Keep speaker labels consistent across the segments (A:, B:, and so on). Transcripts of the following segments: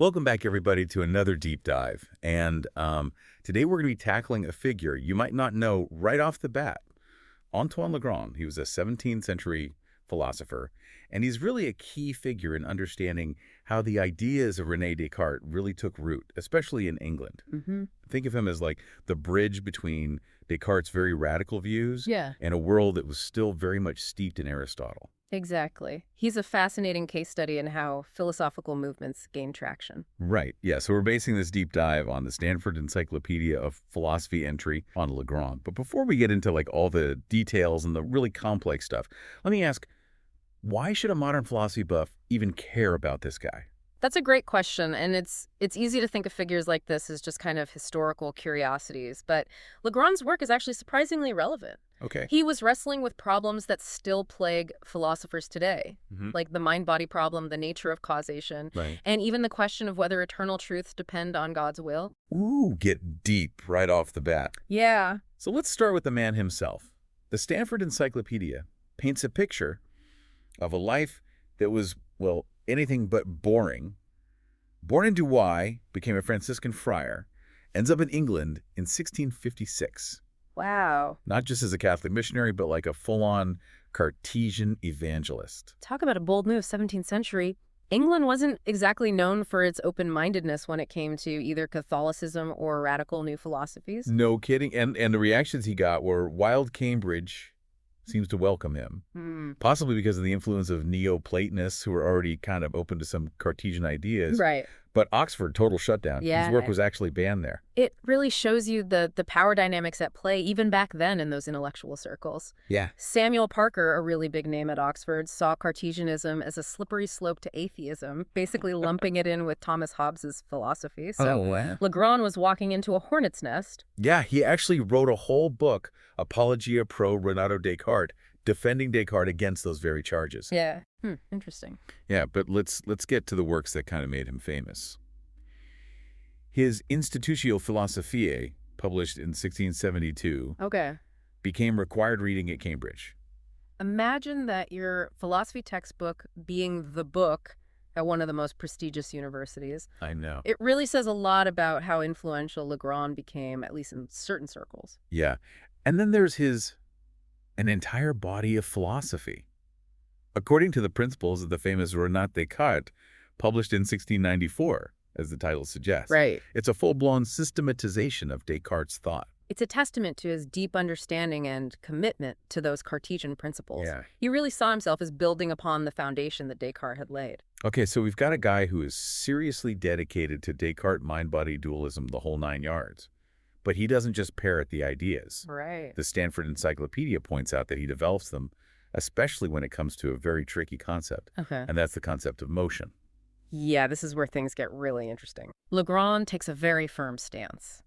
A: Welcome back, everybody, to another deep dive. And today we're going to be tackling a figure you might not know right off the bat. Antoine Legrand. He was a 17th century philosopher, and he's really a key figure in understanding how the ideas of René Descartes really took root, especially in England. Think of him as like the bridge between Descartes' very radical views and a world that was still very much steeped in Aristotle.
B: Exactly. He's a fascinating case study in how philosophical movements gain traction.
A: Right. Yeah. So we're basing this deep dive on the Stanford Encyclopedia of Philosophy entry on Legrand. But before we get into like all the details and the really complex stuff, let me ask, why should a modern philosophy buff even care about this guy?
B: That's a great question, and it's easy to think of figures like this as just kind of historical curiosities, but Legrand's work is actually surprisingly relevant.
A: Okay.
B: He was wrestling with problems that still plague philosophers today, like the mind-body problem, the nature of causation,
A: Right.
B: and even the question of whether eternal truths depend on God's will.
A: Ooh, get deep right off the bat.
B: Yeah.
A: So let's start with the man himself. The Stanford Encyclopedia paints a picture of a life that was, well, anything but boring. Born in Douai, became a Franciscan friar, ends up in England in 1656.
B: Wow.
A: Not just as a Catholic missionary, but like a full-on Cartesian evangelist.
B: Talk about a bold move, 17th century. England wasn't exactly known for its open-mindedness when it came to either Catholicism or radical new philosophies.
A: No kidding. And the reactions he got were wild. Cambridge seems to welcome him, possibly because of the influence of Neoplatonists who were already kind of open to some Cartesian ideas.
B: Right.
A: But Oxford, total shutdown.
B: Yeah.
A: His work was actually banned there.
B: It really shows you the power dynamics at play even back then in those intellectual circles.
A: Yeah.
B: Samuel Parker, a really big name at Oxford, saw Cartesianism as a slippery slope to atheism, basically lumping it in with Thomas Hobbes's philosophy. So
A: wow.
B: Legrand was walking into a hornet's nest.
A: Yeah, he actually wrote a whole book, Apologia pro Renato Descartes, defending Descartes against those very charges.
B: Yeah. Interesting.
A: Yeah, but let's get to the works that kind of made him famous. His Institutio Philosophiae, published in 1672, became required reading at Cambridge.
B: Imagine that your philosophy textbook being the book at one of the most prestigious universities.
A: I know.
B: It really says a lot about how influential Legrand became, at least in certain circles.
A: Yeah. And then there's an entire body of philosophy. According to the principles of the famous René Descartes, published in 1694, as the title suggests.
B: Right.
A: It's a full-blown systematization of Descartes' thought.
B: It's a testament to his deep understanding and commitment to those Cartesian principles.
A: Yeah.
B: He really saw himself as building upon the foundation that Descartes had laid.
A: Okay, so we've got a guy who is seriously dedicated to Descartes' mind-body dualism, the whole 9 yards. But he doesn't just parrot the ideas.
B: Right.
A: The Stanford Encyclopedia points out that he develops them, especially when it comes to a very tricky concept. And that's the concept of motion.
B: Yeah, this is where things get really interesting. Legrand takes a very firm stance.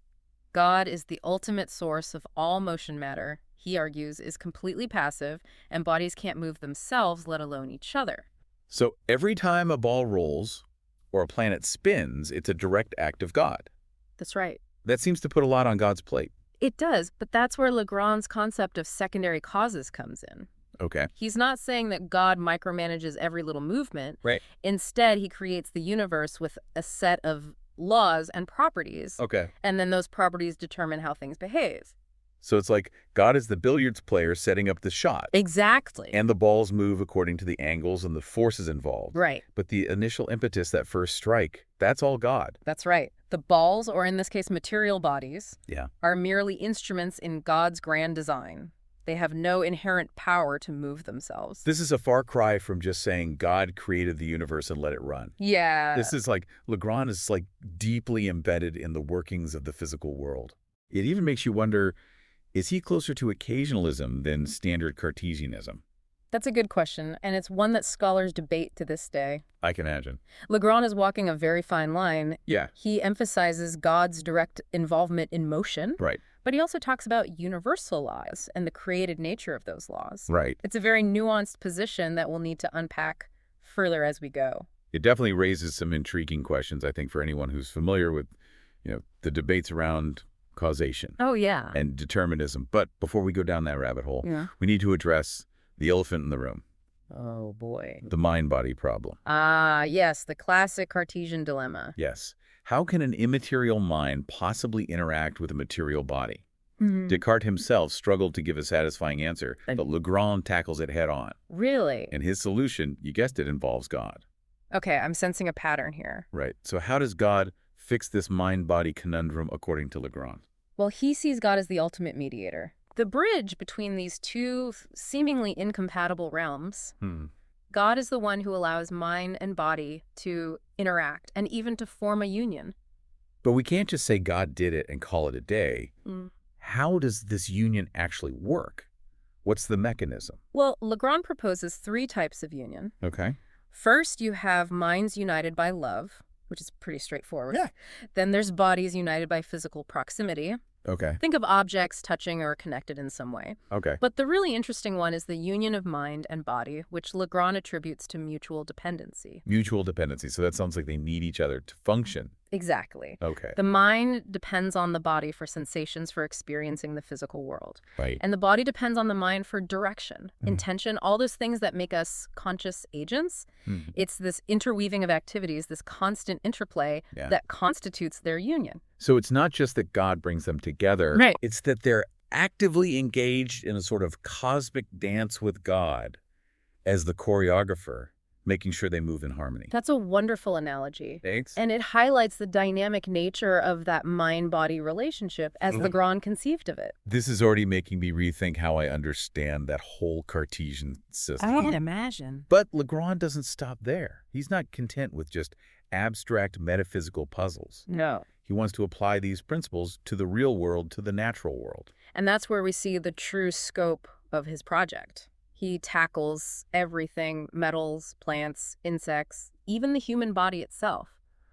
B: God is the ultimate source of all motion matter, he argues, is completely passive, and bodies can't move themselves, let alone each other.
A: So every time a ball rolls or a planet spins, it's a direct act of God.
B: That's right.
A: That seems to put a lot on God's plate.
B: It does, but that's where Legrand's concept of secondary causes comes in.
A: Okay.
B: He's not saying that God micromanages every little movement.
A: Right.
B: Instead, he creates the universe with a set of laws and properties.
A: Okay.
B: And then those properties determine how things behave.
A: So it's like God is the billiards player setting up the shot.
B: Exactly.
A: And the balls move according to the angles and the forces involved.
B: Right.
A: But the initial impetus, that first strike, that's all God.
B: That's right. The balls, or in this case material bodies,
A: Yeah.
B: are merely instruments in God's grand design. They have no inherent power to move themselves.
A: This is a far cry from just saying God created the universe and let it run.
B: Yeah.
A: This is like, Legrand is like deeply embedded in the workings of the physical world. It even makes you wonder, is he closer to occasionalism than standard Cartesianism?
B: That's a good question, and it's one that scholars debate to this day.
A: I can imagine.
B: Legrand is walking a very fine line.
A: Yeah.
B: He emphasizes God's direct involvement in motion.
A: Right.
B: But he also talks about universal laws and the created nature of those laws.
A: Right.
B: It's a very nuanced position that we'll need to unpack further as we go.
A: It definitely raises some intriguing questions, I think, for anyone who's familiar with, the debates around causation.
B: Oh, yeah.
A: And determinism. But before we go down that rabbit hole, we need to address the elephant in the room.
B: Oh, boy.
A: The mind-body problem.
B: Ah, yes, the classic Cartesian dilemma.
A: Yes. How can an immaterial mind possibly interact with a material body?
B: Mhm.
A: Descartes himself struggled to give a satisfying answer,
B: And-
A: but Legrand tackles it head-on.
B: Really?
A: And his solution, you guessed it, involves God.
B: Okay, I'm sensing a pattern here.
A: Right. So how does God fix this mind-body conundrum according to Legrand?
B: Well, he sees God as the ultimate mediator. The bridge between these two seemingly incompatible realms. God is the one who allows mind and body to interact and even to form a union.
A: But we can't just say God did it and call it a day.
B: Mm.
A: How does this union actually work? What's the mechanism?
B: Well, Legrand proposes 3 types of union.
A: Okay.
B: First, you have minds united by love, which is pretty straightforward.
A: Yeah.
B: Then there's bodies united by physical proximity.
A: Okay.
B: Think of objects touching or connected in some way.
A: Okay.
B: But the really interesting one is the union of mind and body, which Legrand attributes to mutual dependency.
A: Mutual dependency. So that sounds like they need each other to function.
B: Exactly.
A: Okay.
B: The mind depends on the body for sensations, for experiencing the physical world.
A: Right.
B: And the body depends on the mind for direction, intention, all those things that make us conscious agents. It's this interweaving of activities, this constant interplay that constitutes their union.
A: So it's not just that God brings them together.
B: Right.
A: It's that they're actively engaged in a sort of cosmic dance with God as the choreographer, making sure they move in harmony.
B: That's a wonderful analogy.
A: Thanks.
B: And it highlights the dynamic nature of that mind-body relationship as Legrand conceived of it.
A: This is already making me rethink how I understand that whole Cartesian system.
B: I can imagine.
A: But Legrand doesn't stop there. He's not content with just abstract metaphysical puzzles.
B: No.
A: He wants to apply these principles to the real world, to the natural world.
B: And that's where we see the true scope of his project. He tackles everything: metals, plants, insects, even the human body itself.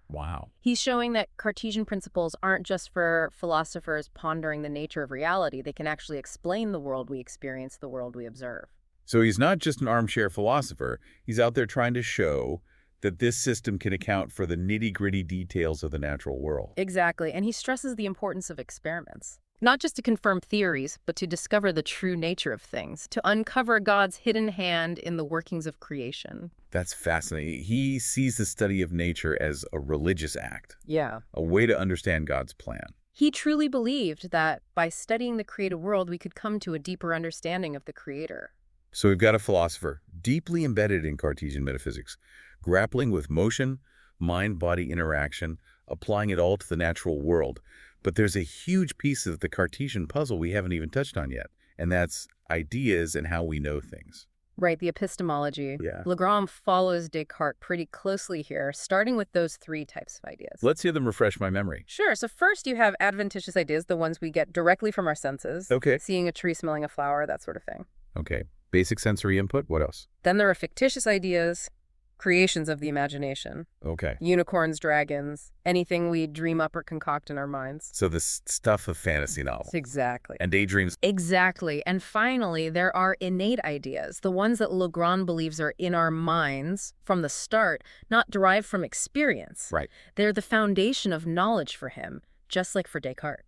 A: Wow.
B: He's showing that Cartesian principles aren't just for philosophers pondering the nature of reality. They can actually explain the world we experience, the world we observe.
A: So he's not just an armchair philosopher. He's out there trying to show that this system can account for the nitty-gritty details of the natural world.
B: Exactly. And he stresses the importance of experiments. Not just to confirm theories, but to discover the true nature of things, to uncover God's hidden hand in the workings of creation.
A: That's fascinating. He sees the study of nature as a religious act,
B: Yeah.
A: a way to understand God's plan.
B: He truly believed that by studying the created world, we could come to a deeper understanding of the Creator.
A: So we've got a philosopher deeply embedded in Cartesian metaphysics, grappling with motion, mind-body interaction, applying it all to the natural world. But there's a huge piece of the Cartesian puzzle we haven't even touched on yet, and that's ideas and how we know things.
B: Right, the epistemology.
A: Yeah.
B: Legrand follows Descartes pretty closely here, starting with those 3 types of ideas.
A: Let's hear them refresh my memory.
B: Sure. So first you have adventitious ideas, the ones we get directly from our senses.
A: Okay.
B: Seeing a tree, smelling a flower, that sort of thing.
A: Okay. Basic sensory input. What else?
B: Then there are fictitious ideas, creations of the imagination.
A: Okay.
B: Unicorns, dragons, anything we dream up or concoct in our minds.
A: So this stuff of fantasy novels
B: Exactly.
A: and daydreams.
B: Exactly. And finally, there are innate ideas, the ones that Legrand believes are in our minds from the start, not derived from experience.
A: Right.
B: They're the foundation of knowledge for him, just like for Descartes.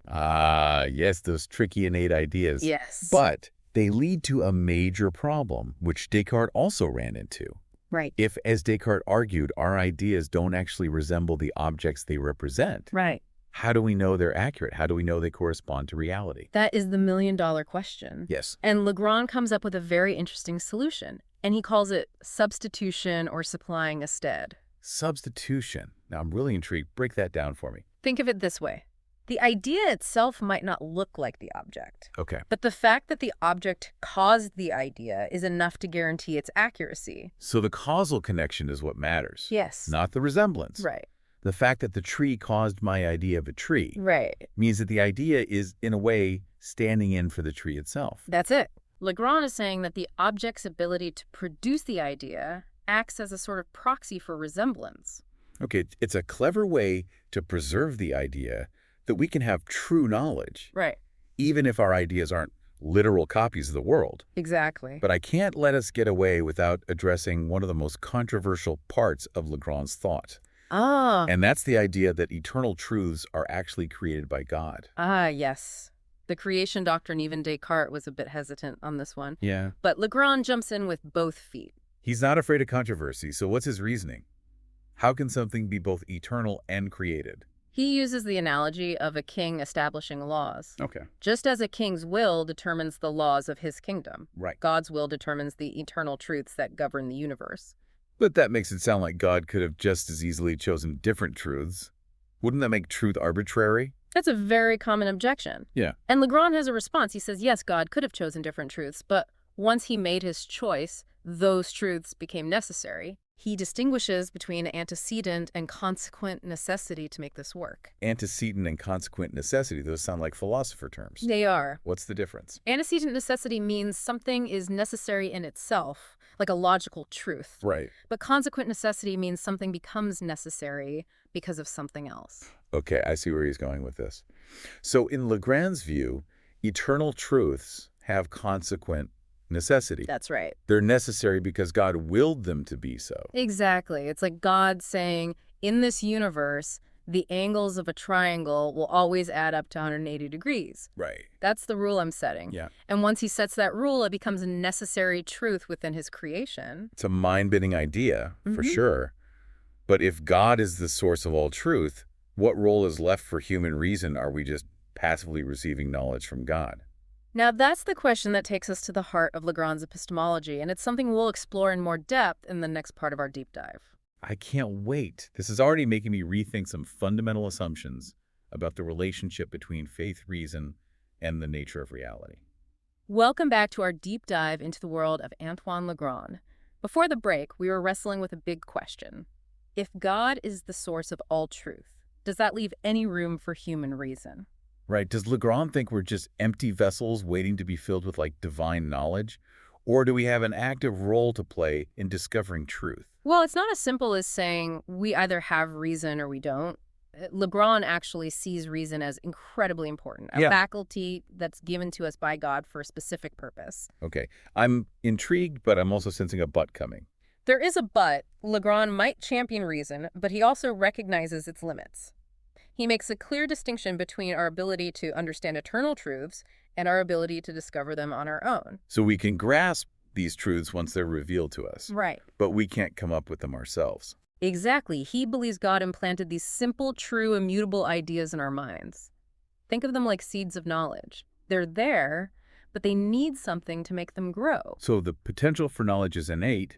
A: Yes, those tricky innate ideas.
B: Yes.
A: But they lead to a major problem, which Descartes also ran into.
B: Right.
A: If, as Descartes argued, our ideas don't actually resemble the objects they represent,
B: Right.
A: how do we know they're accurate? How do we know they correspond to reality?
B: That is the million-dollar question.
A: Yes.
B: And Legrand comes up with a very interesting solution, and he calls it substitution or supplying a stead.
A: Substitution. Now, I'm really intrigued. Break that down for me.
B: Think of it this way. The idea itself might not look like the object,
A: Okay.
B: but the fact that the object caused the idea is enough to guarantee its accuracy.
A: So the causal connection is what matters.
B: Yes.
A: Not the resemblance.
B: Right.
A: The fact that the tree caused my idea of a tree
B: Right.
A: means that the idea is, in a way, standing in for the tree itself.
B: That's it. Legrand is saying that the object's ability to produce the idea acts as a sort of proxy for resemblance.
A: Okay, it's a clever way to preserve the idea that we can have true knowledge,
B: Right.
A: even if our ideas aren't literal copies of the world.
B: Exactly.
A: But I can't let us get away without addressing one of the most controversial parts of Legrand's thought. And that's the idea that eternal truths are actually created by God.
B: Yes. The creation doctrine, even Descartes was a bit hesitant on this one.
A: Yeah.
B: But Legrand jumps in with both feet.
A: He's not afraid of controversy, so what's his reasoning? How can something be both eternal and created?
B: He uses the analogy of a king establishing laws.
A: Okay.
B: Just as a king's will determines the laws of his kingdom,
A: Right.
B: God's will determines the eternal truths that govern the universe.
A: But that makes it sound like God could have just as easily chosen different truths. Wouldn't that make truth arbitrary?
B: That's a very common objection.
A: Yeah.
B: And Legrand has a response. He says, yes, God could have chosen different truths, but once he made his choice, those truths became necessary. He distinguishes between antecedent and consequent necessity to make this work.
A: Antecedent and consequent necessity, those sound like philosopher terms.
B: They are.
A: What's the difference?
B: Antecedent necessity means something is necessary in itself, like a logical truth.
A: Right.
B: But consequent necessity means something becomes necessary because of something else.
A: Okay, I see where he's going with this. So in Legrand's view, eternal truths have consequent necessity.
B: That's right.
A: They're necessary because God willed them to be so.
B: Exactly. It's like God saying, in this universe, the angles of a triangle will always add up to 180 degrees.
A: Right.
B: That's the rule I'm setting.
A: Yeah.
B: And once he sets that rule, it becomes a necessary truth within his creation.
A: It's a mind-bending idea, for
B: Mhm.
A: sure. But if God is the source of all truth, what role is left for human reason? Are we just passively receiving knowledge from God?
B: Now, that's the question that takes us to the heart of Legrand's epistemology, and it's something we'll explore in more depth in the next part of our deep dive.
A: I can't wait. This is already making me rethink some fundamental assumptions about the relationship between faith, reason, and the nature of reality.
B: Welcome back to our deep dive into the world of Antoine Legrand. Before the break, we were wrestling with a big question. If God is the source of all truth, does that leave any room for human reason?
A: Right. Does Legrand think we're just empty vessels waiting to be filled with, like, divine knowledge? Or do we have an active role to play in discovering truth?
B: Well, it's not as simple as saying we either have reason or we don't. Legrand actually sees reason as incredibly important, a
A: Yeah.
B: faculty that's given to us by God for a specific purpose.
A: Okay. I'm intrigued, but I'm also sensing a but coming.
B: There is a but. Legrand might champion reason, but he also recognizes its limits. He makes a clear distinction between our ability to understand eternal truths and our ability to discover them on our own.
A: So we can grasp these truths once they're revealed to us,
B: Right.
A: but we can't come up with them ourselves.
B: Exactly. He believes God implanted these simple, true, immutable ideas in our minds. Think of them like seeds of knowledge. They're there, but they need something to make them grow.
A: So the potential for knowledge is innate,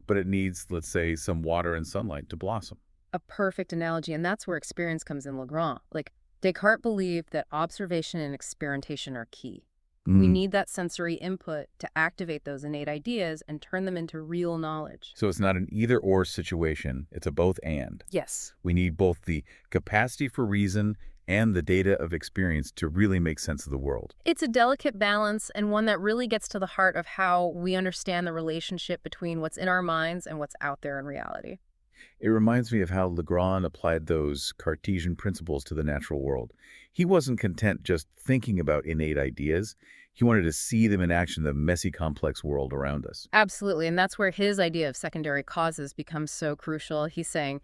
A: but it needs, let's say, some water and sunlight to blossom.
B: A perfect analogy, and that's where experience comes in Legrand. Like, Descartes believed that observation and experimentation are key. We need that sensory input to activate those innate ideas and turn them into real knowledge.
A: So it's not an either-or situation, it's a both-and.
B: Yes.
A: We need both the capacity for reason and the data of experience to really make sense of the world.
B: It's a delicate balance and one that really gets to the heart of how we understand the relationship between what's in our minds and what's out there in reality.
A: It reminds me of how Legrand applied those Cartesian principles to the natural world. He wasn't content just thinking about innate ideas. He wanted to see them in action in the messy, complex world around us.
B: Absolutely, and that's where his idea of secondary causes becomes so crucial. He's saying,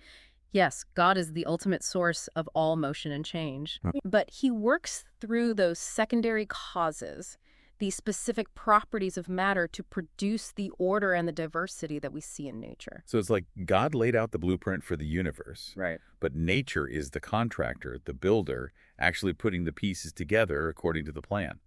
B: yes, God is the ultimate source of all motion and change, but he works through those secondary causes, these specific properties of matter, to produce the order and the diversity that we see in nature.
A: So it's like God laid out the blueprint for the universe,
B: Right.
A: but nature is the contractor, the builder, actually putting the pieces together according to the plan.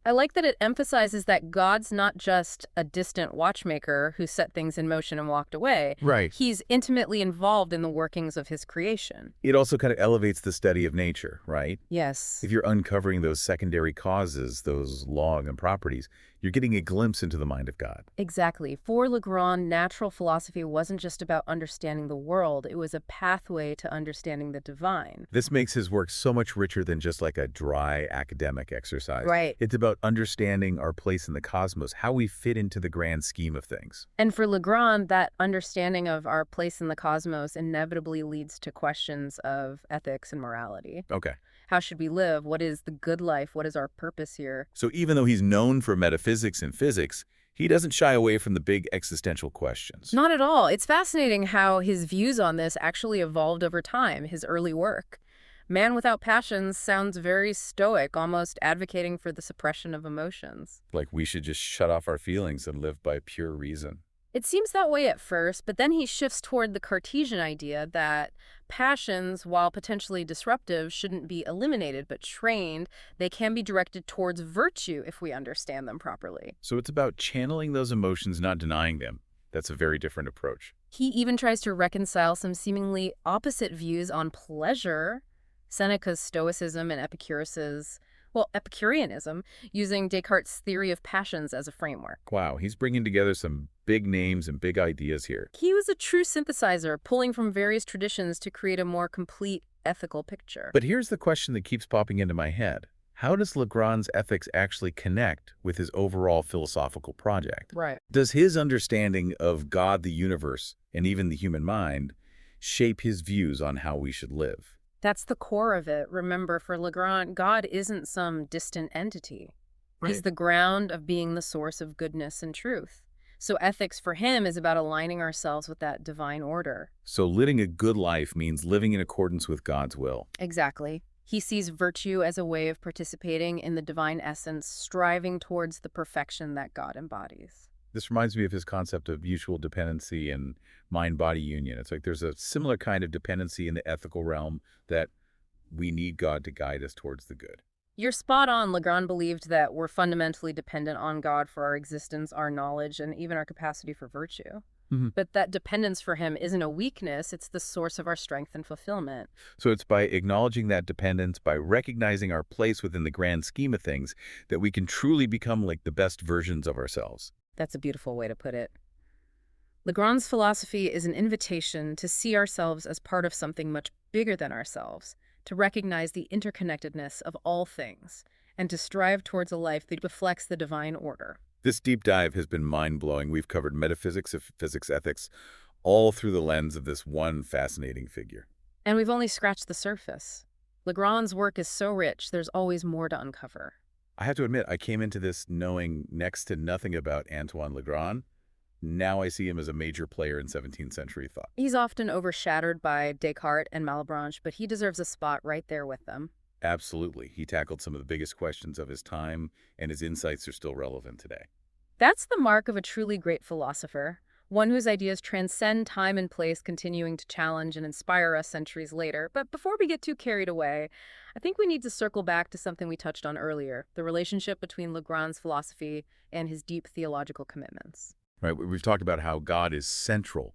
B: I like that it emphasizes that God's not just a distant watchmaker who set things in motion and walked away.
A: Right.
B: He's intimately involved in the workings of his creation.
A: It also kind of elevates the study of nature, right?
B: Yes.
A: If you're uncovering those secondary causes, those law and properties, you're getting a glimpse into the mind of God.
B: Exactly. For Legrand, natural philosophy wasn't just about understanding the world. It was a pathway to understanding the divine.
A: This makes his work so much richer than just like a dry academic exercise.
B: Right.
A: It's about understanding our place in the cosmos, how we fit into the grand scheme of things.
B: And for Legrand, that understanding of our place in the cosmos inevitably leads to questions of ethics and morality.
A: Okay.
B: How should we live? What is the good life? What is our purpose here?
A: So even though he's known for metaphysics and physics, he doesn't shy away from the big existential questions.
B: Not at all. It's fascinating how his views on this actually evolved over time, his early work. Man Without Passions sounds very stoic, almost advocating for the suppression of emotions.
A: Like we should just shut off our feelings and live by pure reason.
B: It seems that way at first, but then he shifts toward the Cartesian idea that passions, while potentially disruptive, shouldn't be eliminated but trained. They can be directed towards virtue if we understand them properly.
A: So it's about channeling those emotions, not denying them. That's a very different approach.
B: He even tries to reconcile some seemingly opposite views on pleasure, Seneca's Stoicism and Epicureanism, using Descartes' theory of passions as a framework.
A: Wow, he's bringing together some big names and big ideas here.
B: He was a true synthesizer, pulling from various traditions to create a more complete ethical picture.
A: But here's the question that keeps popping into my head. How does Legrand's ethics actually connect with his overall philosophical project?
B: Right.
A: Does his understanding of God, the universe, and even the human mind shape his views on how we should live?
B: That's the core of it. Remember, for Legrand, God isn't some distant entity. He's the ground of being the source of goodness and truth. So ethics for him is about aligning ourselves with that divine order.
A: So living a good life means living in accordance with God's will.
B: Exactly. He sees virtue as a way of participating in the divine essence, striving towards the perfection that God embodies.
A: This reminds me of his concept of mutual dependency and mind-body union. It's like there's a similar kind of dependency in the ethical realm that we need God to guide us towards the good.
B: You're spot on. Legrand believed that we're fundamentally dependent on God for our existence, our knowledge, and even our capacity for virtue.
A: Mhm.
B: But that dependence for him isn't a weakness, it's the source of our strength and fulfillment.
A: So it's by acknowledging that dependence, by recognizing our place within the grand scheme of things, that we can truly become like the best versions of ourselves.
B: That's a beautiful way to put it. Legrand's philosophy is an invitation to see ourselves as part of something much bigger than ourselves, to recognize the interconnectedness of all things, and to strive towards a life that reflects the divine order.
A: This deep dive has been mind-blowing. We've covered metaphysics of physics ethics, all through the lens of this one fascinating figure.
B: And we've only scratched the surface. Legrand's work is so rich, there's always more to uncover.
A: I have to admit, I came into this knowing next to nothing about Antoine Legrand. Now I see him as a major player in 17th century thought.
B: He's often overshadowed by Descartes and Malebranche, but he deserves a spot right there with them.
A: Absolutely. He tackled some of the biggest questions of his time, and his insights are still relevant today.
B: That's the mark of a truly great philosopher, one whose ideas transcend time and place, continuing to challenge and inspire us centuries later. But before we get too carried away, I think we need to circle back to something we touched on earlier, the relationship between Legrand's philosophy and his deep theological commitments.
A: Right? We've talked about how God is central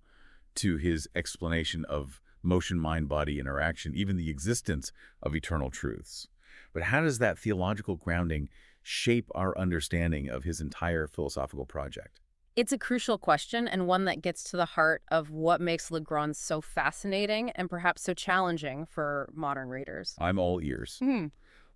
A: to his explanation of motion-mind-body interaction, even the existence of eternal truths. But how does that theological grounding shape our understanding of his entire philosophical project?
B: It's a crucial question, and one that gets to the heart of what makes Legrand so fascinating and perhaps so challenging for modern readers.
A: I'm all ears.
B: Hmm.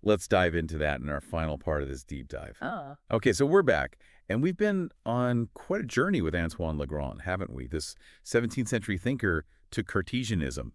A: Let's dive into that in our final part of this deep dive.
B: Oh.
A: Okay, so we're back, and we've been on quite a journey with Antoine Legrand, haven't we? This 17th century thinker took Cartesianism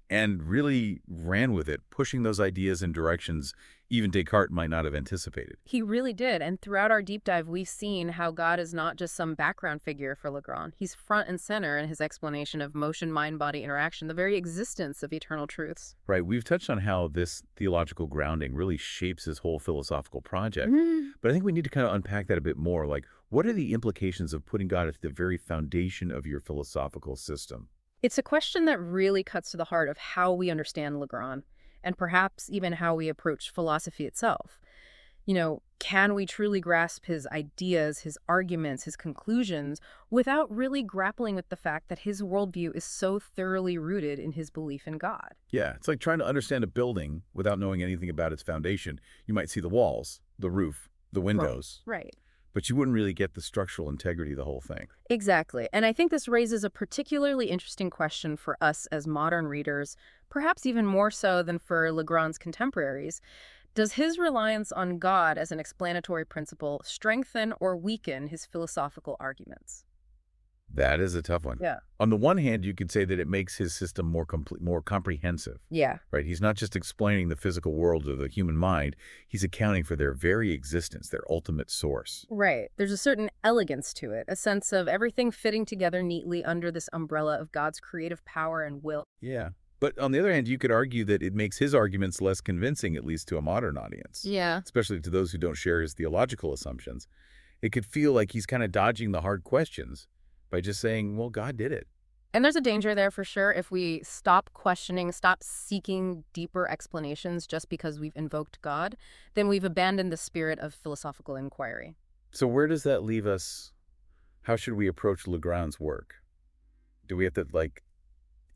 A: and really ran with it, pushing those ideas in directions even Descartes might not have anticipated.
B: He really did, and throughout our deep dive, we've seen how God is not just some background figure for Legrand. He's front and center in his explanation of motion-mind-body interaction, the very existence of eternal truths.
A: Right, we've touched on how this theological grounding really shapes his whole philosophical project, but I think we need to kind of unpack that a bit more. Like, what are the implications of putting God at the very foundation of your philosophical system?
B: It's a question that really cuts to the heart of how we understand Legrand, and perhaps even how we approach philosophy itself. Can we truly grasp his ideas, his arguments, his conclusions, without really grappling with the fact that his worldview is so thoroughly rooted in his belief in God?
A: Yeah, it's like trying to understand a building without knowing anything about its foundation. You might see the walls, the roof, the windows,
B: Right.
A: but you wouldn't really get the structural integrity of the whole thing.
B: Exactly. And I think this raises a particularly interesting question for us as modern readers, perhaps even more so than for Legrand's contemporaries. Does his reliance on God as an explanatory principle strengthen or weaken his philosophical arguments?
A: That is a tough one.
B: Yeah.
A: On the one hand, you could say that it makes his system more complete, more comprehensive,
B: Yeah.
A: right? He's not just explaining the physical world or the human mind. He's accounting for their very existence, their ultimate source.
B: Right. There's a certain elegance to it, a sense of everything fitting together neatly under this umbrella of God's creative power and will.
A: Yeah. But on the other hand, you could argue that it makes his arguments less convincing, at least to a modern audience,
B: Yeah.
A: especially to those who don't share his theological assumptions. It could feel like he's kind of dodging the hard questions, by just saying, well, God did it.
B: And there's a danger there for sure if we stop questioning, stop seeking deeper explanations just because we've invoked God, then we've abandoned the spirit of philosophical inquiry.
A: So where does that leave us? How should we approach Legrand's work? Do we have to, like,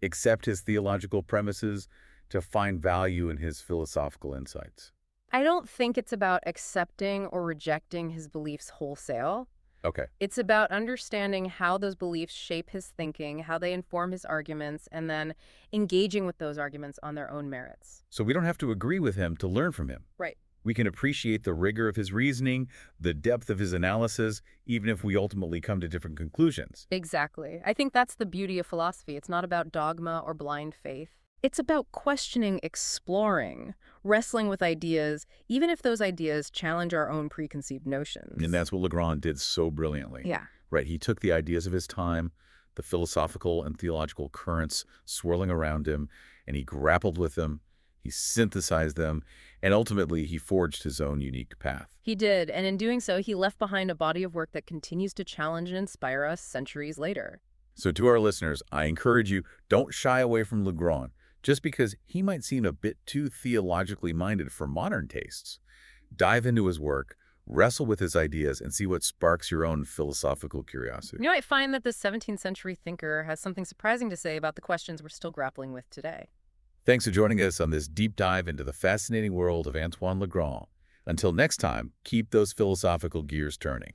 A: accept his theological premises to find value in his philosophical insights?
B: I don't think it's about accepting or rejecting his beliefs wholesale.
A: Okay.
B: It's about understanding how those beliefs shape his thinking, how they inform his arguments, and then engaging with those arguments on their own merits.
A: So we don't have to agree with him to learn from him.
B: Right.
A: We can appreciate the rigor of his reasoning, the depth of his analysis, even if we ultimately come to different conclusions.
B: Exactly. I think that's the beauty of philosophy. It's not about dogma or blind faith. It's about questioning, exploring, wrestling with ideas, even if those ideas challenge our own preconceived notions.
A: And that's what Legrand did so brilliantly.
B: Yeah.
A: Right? He took the ideas of his time, the philosophical and theological currents swirling around him, and he grappled with them, he synthesized them, and ultimately he forged his own unique path.
B: He did, and in doing so, he left behind a body of work that continues to challenge and inspire us centuries later.
A: So to our listeners, I encourage you, don't shy away from Legrand, just because he might seem a bit too theologically minded for modern tastes. Dive into his work, wrestle with his ideas, and see what sparks your own philosophical curiosity.
B: You might find that this 17th century thinker has something surprising to say about the questions we're still grappling with today.
A: Thanks for joining us on this deep dive into the fascinating world of Antoine Legrand. Until next time, keep those philosophical gears turning.